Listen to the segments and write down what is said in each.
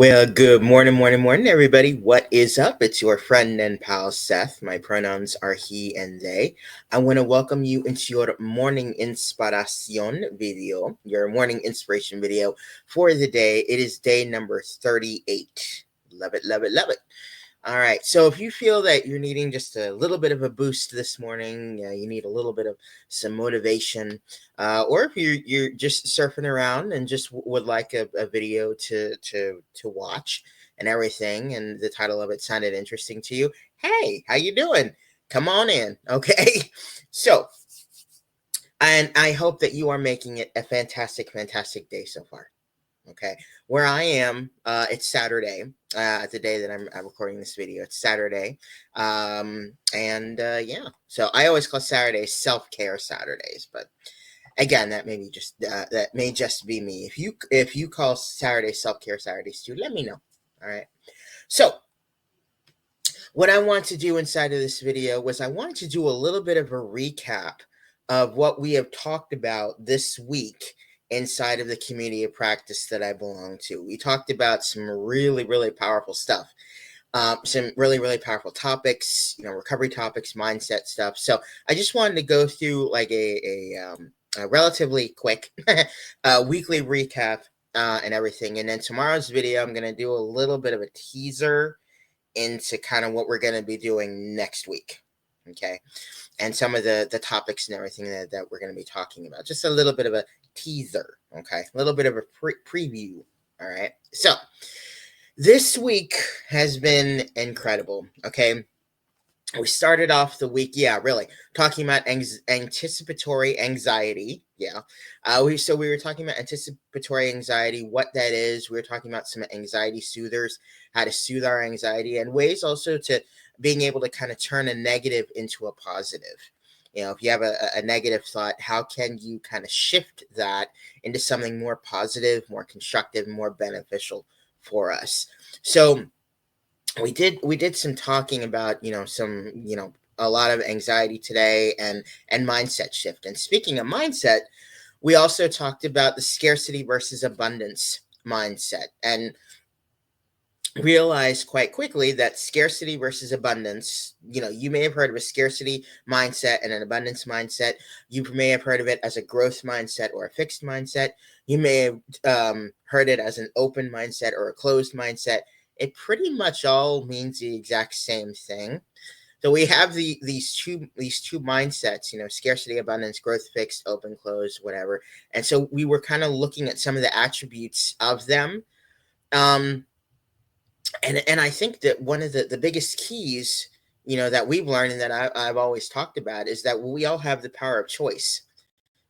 Well, good morning, morning, everybody. What is up? It's your friend and pal Seth. My pronouns are he and they. I want to welcome you into your morning inspiración video, your morning inspiration video for the day. It is day number 38. Love it, love it, love it. All right. So if you feel that you're needing just a little bit of a boost this morning, you need a little bit of some motivation, or if you're just surfing around and just would like a video to watch and everything, and the title of it sounded interesting to you, hey, how you doing? Come on in, okay? So, and I hope that you are making it a fantastic, fantastic day so far. Okay, where I am, it's Saturday. The day that I'm recording this video, it's Saturday, and yeah. So I always call Saturdays self-care Saturdays, but again, that may just be me. If you call Saturday self-care Saturdays too, let me know. All right. So what I want to do inside of this video was I wanted to do a little bit of a recap of what we have talked about this week inside of the community of practice that I belong to. We talked about some really, really powerful stuff, some really, really powerful topics, recovery topics, mindset stuff. So I just wanted to go through like a relatively quick weekly recap and everything. And then tomorrow's video, I'm going to do a little bit of a teaser into kind of what we're going to be doing next week. Okay. And some of the topics and everything that we're going to be talking about. Just a little bit of a teaser. Okay. A little bit of a preview. All right. So this week has been incredible. Okay. We started off the week, really talking about anticipatory anxiety. We were talking about anticipatory anxiety, what that is. We were talking about some anxiety soothers, how to soothe our anxiety, and ways also to being able to kind of turn a negative into a positive. If you have a negative thought, how can you kind of shift that into something more positive, more constructive, more beneficial for us? So we did some talking about a lot of anxiety today and mindset shift. And speaking of mindset, we also talked about the scarcity versus abundance mindset, and realized quite quickly that scarcity versus abundance, you may have heard of a scarcity mindset and an abundance mindset. You may have heard of it as a growth mindset or a fixed mindset. You may have heard it as an open mindset or a closed mindset. It pretty much all means the exact same thing. So we have these two mindsets, scarcity, abundance, growth, fixed, open, closed, whatever. And so we were kind of looking at some of the attributes of them. And I think that one of the biggest keys, that we've learned and that I've always talked about is that we all have the power of choice,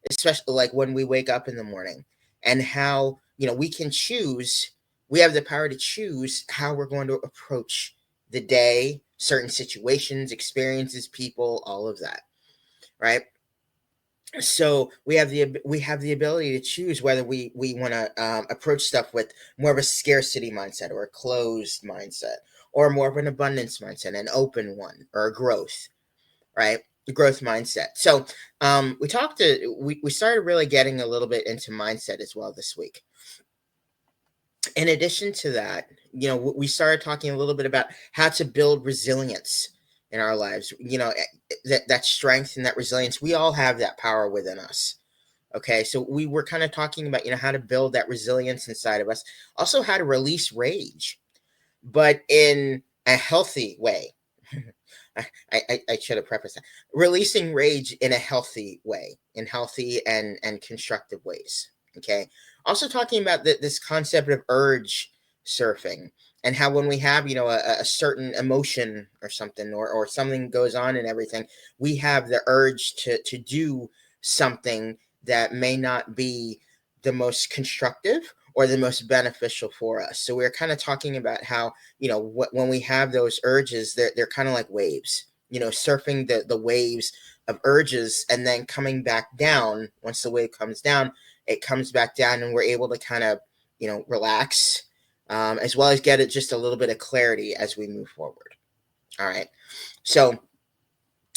especially like when we wake up in the morning, and how, we can choose. We have the power to choose how we're going to approach the day, certain situations, experiences, people, all of that, right? So we have the ability to choose whether we want to approach stuff with more of a scarcity mindset or a closed mindset, or more of an abundance mindset, an open one, or a growth, right? The growth mindset. So we started really getting a little bit into mindset as well this week. In addition to that, we started talking a little bit about how to build resilience in our lives. That strength and that resilience, we all have that power within us. Okay, so we were kind of talking about, how to build that resilience inside of us. Also, how to release rage, but in a healthy way. I should have prefaced that. Releasing rage in a healthy way, in healthy and constructive ways. Okay. Also talking about this concept of urge surfing, and how when we have, a certain emotion or something, or something goes on and everything, we have the urge to do something that may not be the most constructive or the most beneficial for us. So we're kind of talking about how, when we have those urges, they're kind of like waves, surfing the waves of urges, and then coming back down. Once the wave comes down, it comes back down, and we're able to kind of, relax, as well as get it just a little bit of clarity as we move forward. All right. So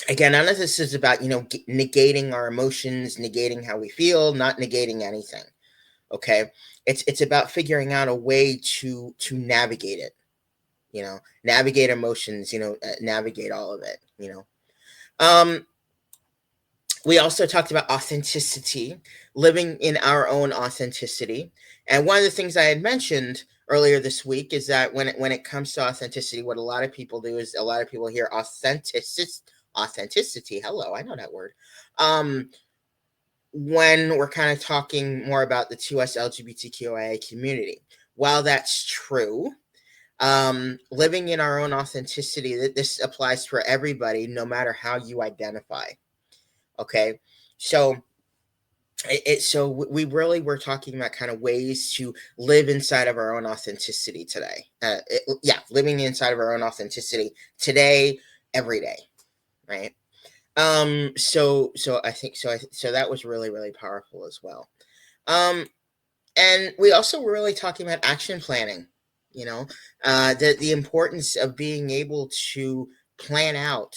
again, none of this is about, negating our emotions, negating how we feel, not negating anything. Okay, it's about figuring out a way to navigate it. Navigate emotions. Navigate all of it. Um, we also talked about authenticity, living in our own authenticity. And one of the things I had mentioned earlier this week is that when it comes to authenticity, what a lot of people do is a lot of people hear authenticity. Hello, I know that word. When we're kind of talking more about the 2S LGBTQIA community. While that's true, living in our own authenticity, this applies for everybody, no matter how you identify. Okay, so so we really were talking about kind of ways to live inside of our own authenticity today. Yeah, living inside of our own authenticity today, every day, right? So I think so that was really really powerful as well. Um, and we also were really talking about action planning. The importance of being able to plan out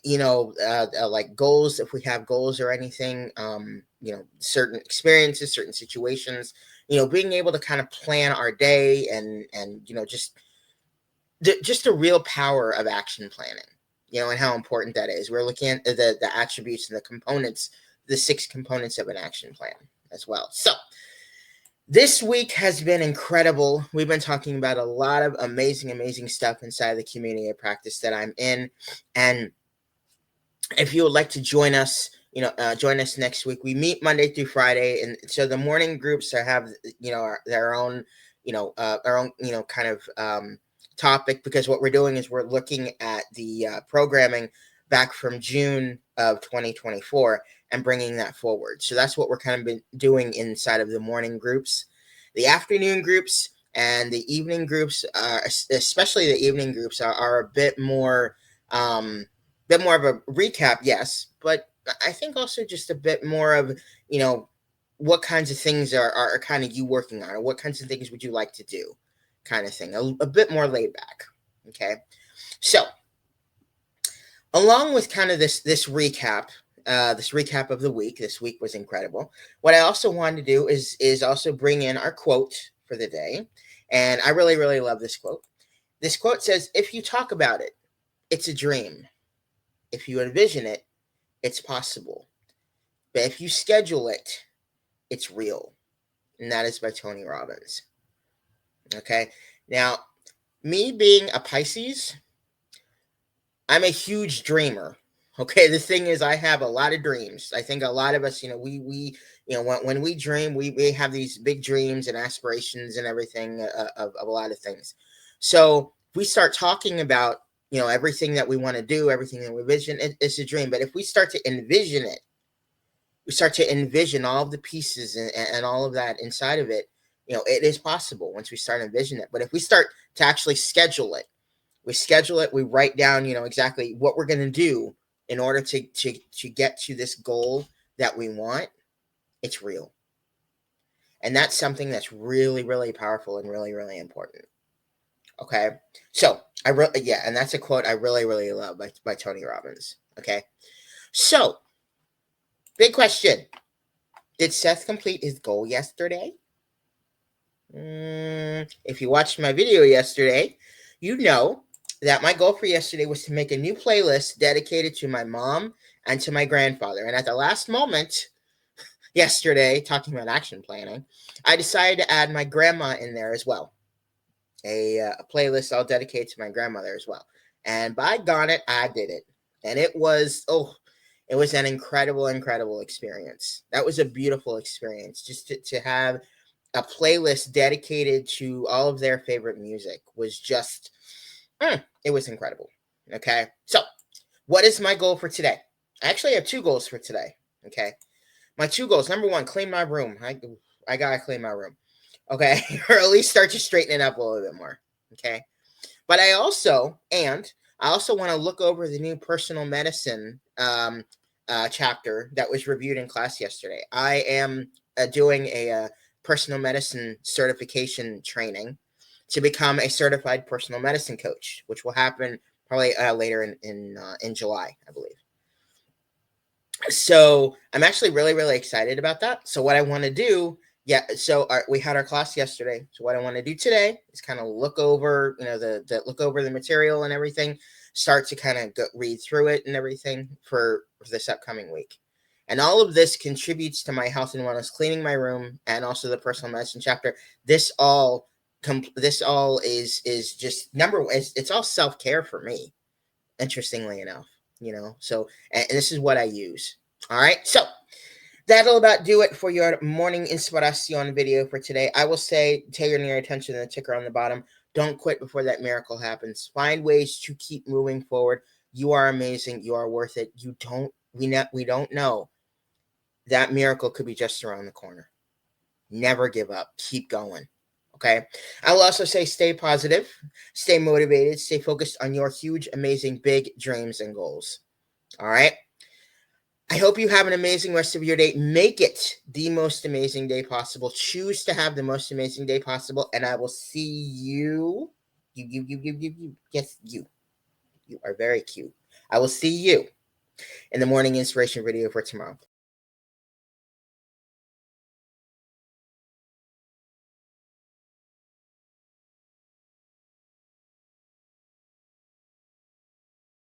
like goals, if we have goals or anything, certain experiences, certain situations, being able to kind of plan our day and just the real power of action planning, and how important that is. We're looking at the attributes and the components, the 6 components of an action plan as well. So this week has been incredible. We've been talking about a lot of amazing stuff inside the community of practice that I'm in. And if you would like to join us, join us next week. We meet Monday through Friday, and so the morning groups have their own kind of topic, because what we're doing is we're looking at the programming back from June of 2024 and bringing that forward. So that's what we're kind of been doing inside of the morning groups. The afternoon groups and the evening groups, especially the evening groups, are a bit more of a recap, yes, but I think also just a bit more of, what kinds of things are kind of you working on, or what kinds of things would you like to do, kind of thing. A bit more laid back. Okay. So, along with kind of this recap, this recap of the week, this week was incredible. What I also wanted to do is also bring in our quote for the day. And I really, really love this quote. This quote says, "If you talk about it, it's a dream. If you envision it, it's possible. But if you schedule it, it's real." And that is by Tony Robbins. Okay. Now, me being a Pisces, I'm a huge dreamer. Okay. The thing is, I have a lot of dreams. I think a lot of us, we when we dream, we have these big dreams and aspirations and everything of a lot of things. So we start talking about, everything that we want to do, everything that we vision, it's a dream. But if we start to envision it, we start to envision all of the pieces and all of that inside of it, it is possible once we start envisioning it. But if we start to actually schedule it, we write down, exactly what we're going to do in order to get to this goal that we want, it's real. And that's something that's really, really powerful and really, really important. Okay. So and that's a quote I really, really love by Tony Robbins. Okay. So, big question. Did Seth complete his goal yesterday? If you watched my video yesterday, you know that my goal for yesterday was to make a new playlist dedicated to my mom and to my grandfather. And at the last moment yesterday, talking about action planning, I decided to add my grandma in there as well. A playlist I'll dedicate to my grandmother as well. And by gone it, I did it. And it was an incredible experience. That was a beautiful experience, just to have a playlist dedicated to all of their favorite music was just, it was incredible. Okay. So, what is my goal for today? I actually have 2 goals for today. Okay. My 2 goals. Number 1, clean my room. I gotta clean my room. Okay. Or at least start to straighten it up a little bit more. Okay. But I also want to look over the new personal medicine chapter that was reviewed in class yesterday. I am doing a personal medicine certification training to become a certified personal medicine coach, which will happen probably later in July, I believe. So I'm actually really, really excited about that. So what I want to do Yeah, so we had our class yesterday. So what I want to do today is kind of look over, look over the material and everything, start to kind of read through it and everything for this upcoming week. And all of this contributes to my health and wellness, cleaning my room, and also the personal medicine chapter. This all is just it's all self care for me. Interestingly enough, So and this is what I use. All right, so that'll about do it for your morning inspiración video for today. I will say, pay your near attention to the ticker on the bottom. Don't quit before that miracle happens. Find ways to keep moving forward. You are amazing. You are worth it. We don't know. That miracle could be just around the corner. Never give up. Keep going. Okay. I will also say stay positive, stay motivated, stay focused on your huge, amazing, big dreams and goals. All right. I hope you have an amazing rest of your day. Make it the most amazing day possible. Choose to have the most amazing day possible. And I will see you. You. Yes, you. You are very cute. I will see you in the morning inspiration video for tomorrow.